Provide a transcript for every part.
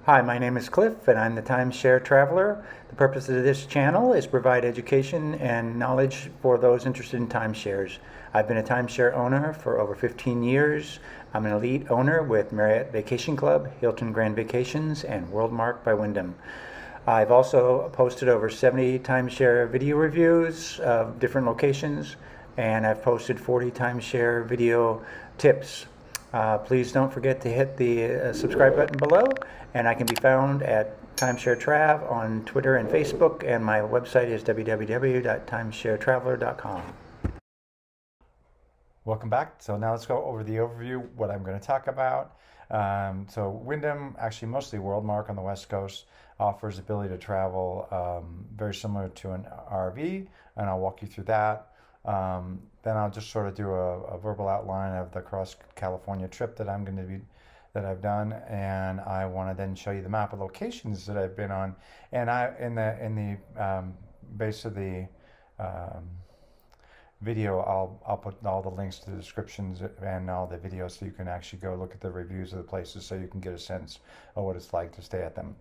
Hi, my name is Cliff, and I'm the Timeshare Traveler. The purpose of this channel is to provide education and knowledge for those interested in timeshares. I've been a timeshare owner for over 15 years. I'm an elite owner with Marriott Vacation Club, Hilton Grand Vacations, and Worldmark by Wyndham. I've also posted over 70 timeshare video reviews of different locations, and I've posted 40 timeshare video tips. Please don't forget to hit the subscribe button below, and I can be found at Timeshare Trav on Twitter and Facebook, and my website is www.timesharetraveler.com. Welcome back. So now let's go over the overview, what I'm going to talk about. So Wyndham, actually mostly Worldmark on the West Coast, offers the ability to travel very similar to an RV, and I'll walk you through that. Then I'll just sort of do a verbal outline of the cross California trip that I've done, and I want to then show you the map of locations that I've been on. And in the base of the video, I'll put all the links to the descriptions and all the videos, so you can actually go look at the reviews of the places, so you can get a sense of what it's like to stay at them.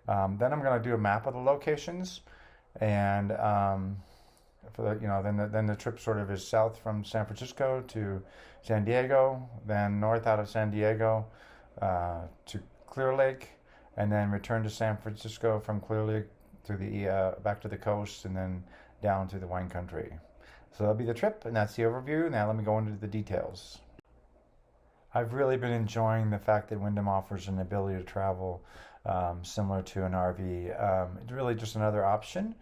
Then I'm going to do a map of the locations, and then the trip sort of is south from San Francisco to San Diego, then north out of San Diego to Clear Lake, and then return to San Francisco from Clear Lake to the back to the coast, and then down to the wine country. So that'll be the trip, and that's the overview. Now let me go into the details. I've really been enjoying the fact that Wyndham offers an ability to travel similar to an RV. It's really just another option,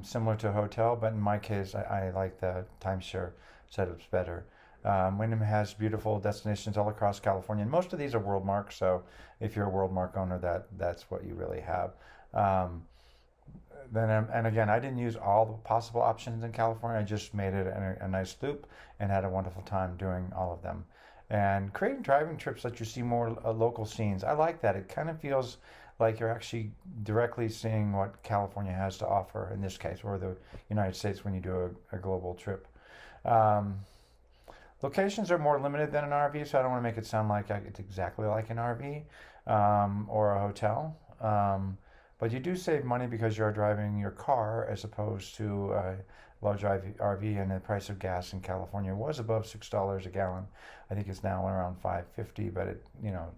similar to a hotel, but in my case, I like the timeshare setups better. Wyndham has beautiful destinations all across California, and most of these are Worldmark, so if you're a Worldmark owner, that's what you really have. And again, I didn't use all the possible options in California. I just made it a nice loop and had a wonderful time doing all of them. And creating driving trips let you see more local scenes. I like that. It kind of feels like you're actually directly seeing what California has to offer, in this case, or the United States when you do a global trip. Locations are more limited than an RV, so I don't want to make it sound like it's exactly like an RV or a hotel. But you do save money because you're driving your car as opposed to a large RV, and the price of gas in California was above $6 a gallon. I think it's now around $5.50, but it,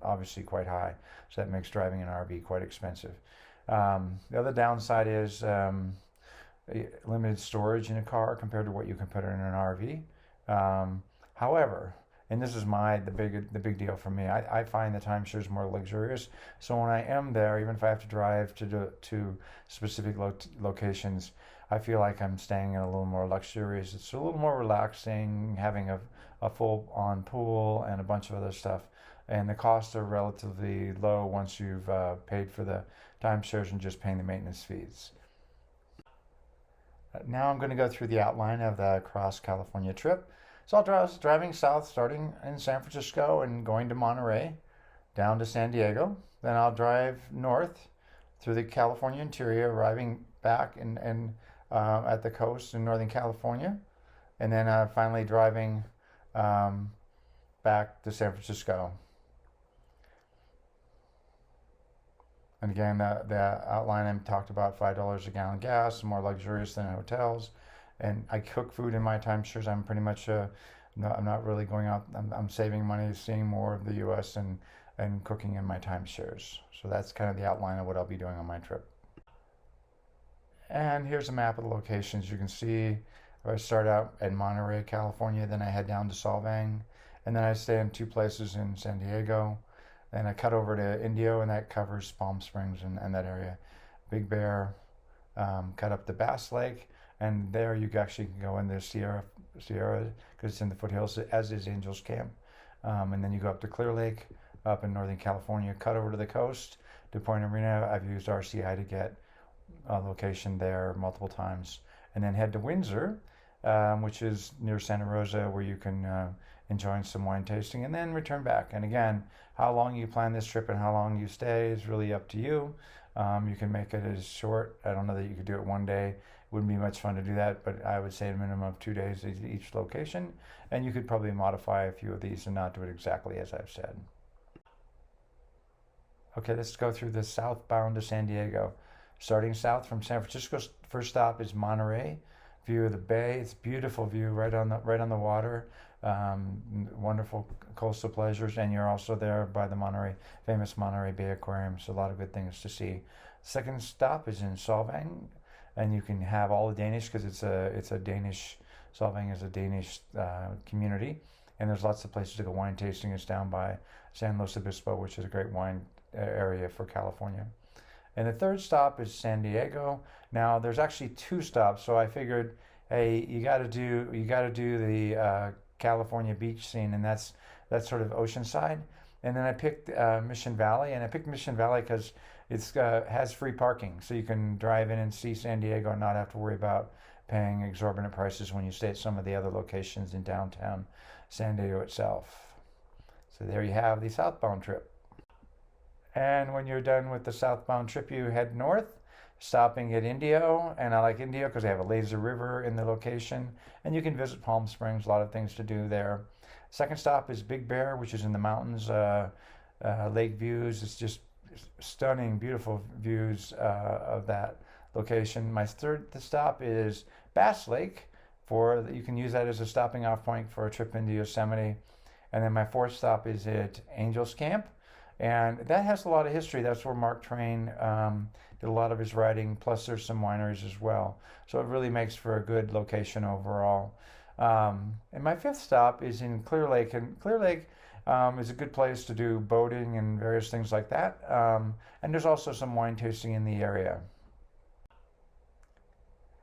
obviously quite high. So that makes driving an RV quite expensive. The other downside is limited storage in a car compared to what you can put in an RV. However, and this is the big deal for me, I find the timeshares more luxurious. So when I am there, even if I have to drive to specific locations, I feel like I'm staying in a little more luxurious. It's a little more relaxing, having a full-on pool and a bunch of other stuff. And the costs are relatively low once you've paid for the timeshares and just paying the maintenance fees. Now I'm going to go through the outline of the cross California trip. So I was driving south, starting in San Francisco and going to Monterrey, down to San Diego. Then I'll drive north through the California interior, arriving back at the coast in Northern California, and then finally driving back to San Francisco. And again, the outline I talked about, $5 a gallon gas, more luxurious than hotels. And I cook food in my timeshares. I'm pretty much, I'm not really going out. I'm saving money, seeing more of the U.S. and cooking in my timeshares. So that's kind of the outline of what I'll be doing on my trip. And here's a map of the locations. You can see I start out at Monterey, California, then I head down to Solvang, and then I stay in two places in San Diego. Then I cut over to Indio, and that covers Palm Springs and that area. Big Bear, cut up to Bass Lake, and there you actually can go in the Sierra because it's in the foothills, as is Angels Camp. And then you go up to Clear Lake up in Northern California, cut over to the coast to Point Arena. I've used RCI to get a location there multiple times. And then head to Windsor, which is near Santa Rosa, where you can enjoy some wine tasting, and then return back. And again, how long you plan this trip and how long you stay is really up to you. You can make it as short. I don't know that you could do it one day. Wouldn't be much fun to do that, but I would say a minimum of 2 days at each location, and you could probably modify a few of these and not do it exactly as I've said. Okay, let's go through the southbound to San Diego. Starting south from San Francisco, first stop is Monterey. View of the bay. It's a beautiful view right on the water. Wonderful coastal pleasures, and you're also there by the famous Monterey Bay Aquarium. So a lot of good things to see. Second stop is in Solvang, and you can have all the Danish because it's a Danish. Solvang is a Danish community, and there's lots of places to go wine tasting. It's down by San Luis Obispo, which is a great wine area for California. And the third stop is San Diego. Now there's actually two stops, so I figured, hey, you got to do the California beach scene, and that's sort of Oceanside. And then I picked Mission Valley, and I picked Mission Valley because it's has free parking, so you can drive in and see San Diego and not have to worry about paying exorbitant prices when you stay at some of the other locations in downtown San Diego itself. So there you have the southbound trip. And when you're done with the southbound trip, you head north, stopping at Indio. And I like Indio because they have a lazy river in the location, and you can visit Palm Springs. A lot of things to do there. Second stop is Big Bear, which is in the mountains. Lake views. It's just stunning, beautiful views of that location. My third stop is Bass Lake. You can use that as a stopping off point for a trip into Yosemite. And then my fourth stop is at Angels Camp. And that has a lot of history. That's where Mark Twain did a lot of his writing, plus there's some wineries as well. So it really makes for a good location overall. And my fifth stop is in Clear Lake. And Clear Lake is a good place to do boating and various things like that. And there's also some wine tasting in the area.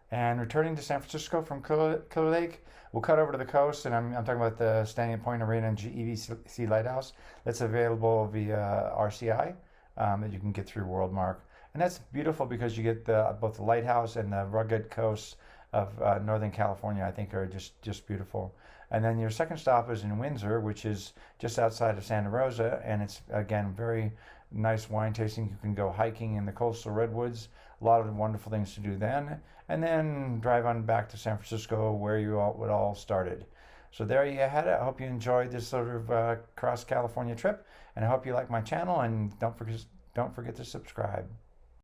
And returning to San Francisco from Clear Lake, we'll cut over to the coast, and I'm talking about the Standing Point Marina and GEVC Lighthouse. That's available via RCI that you can get through WorldMark. And that's beautiful because you get both the lighthouse and the rugged coasts of Northern California, I think, are just beautiful. And then your second stop is in Windsor, which is just outside of Santa Rosa, and it's, again, very nice wine tasting. You can go hiking in the coastal redwoods. A lot of wonderful things to do then. And then drive on back to San Francisco where it all started. So there you had it. I hope you enjoyed this sort of cross California trip, and I hope you like my channel, and don't forget to subscribe.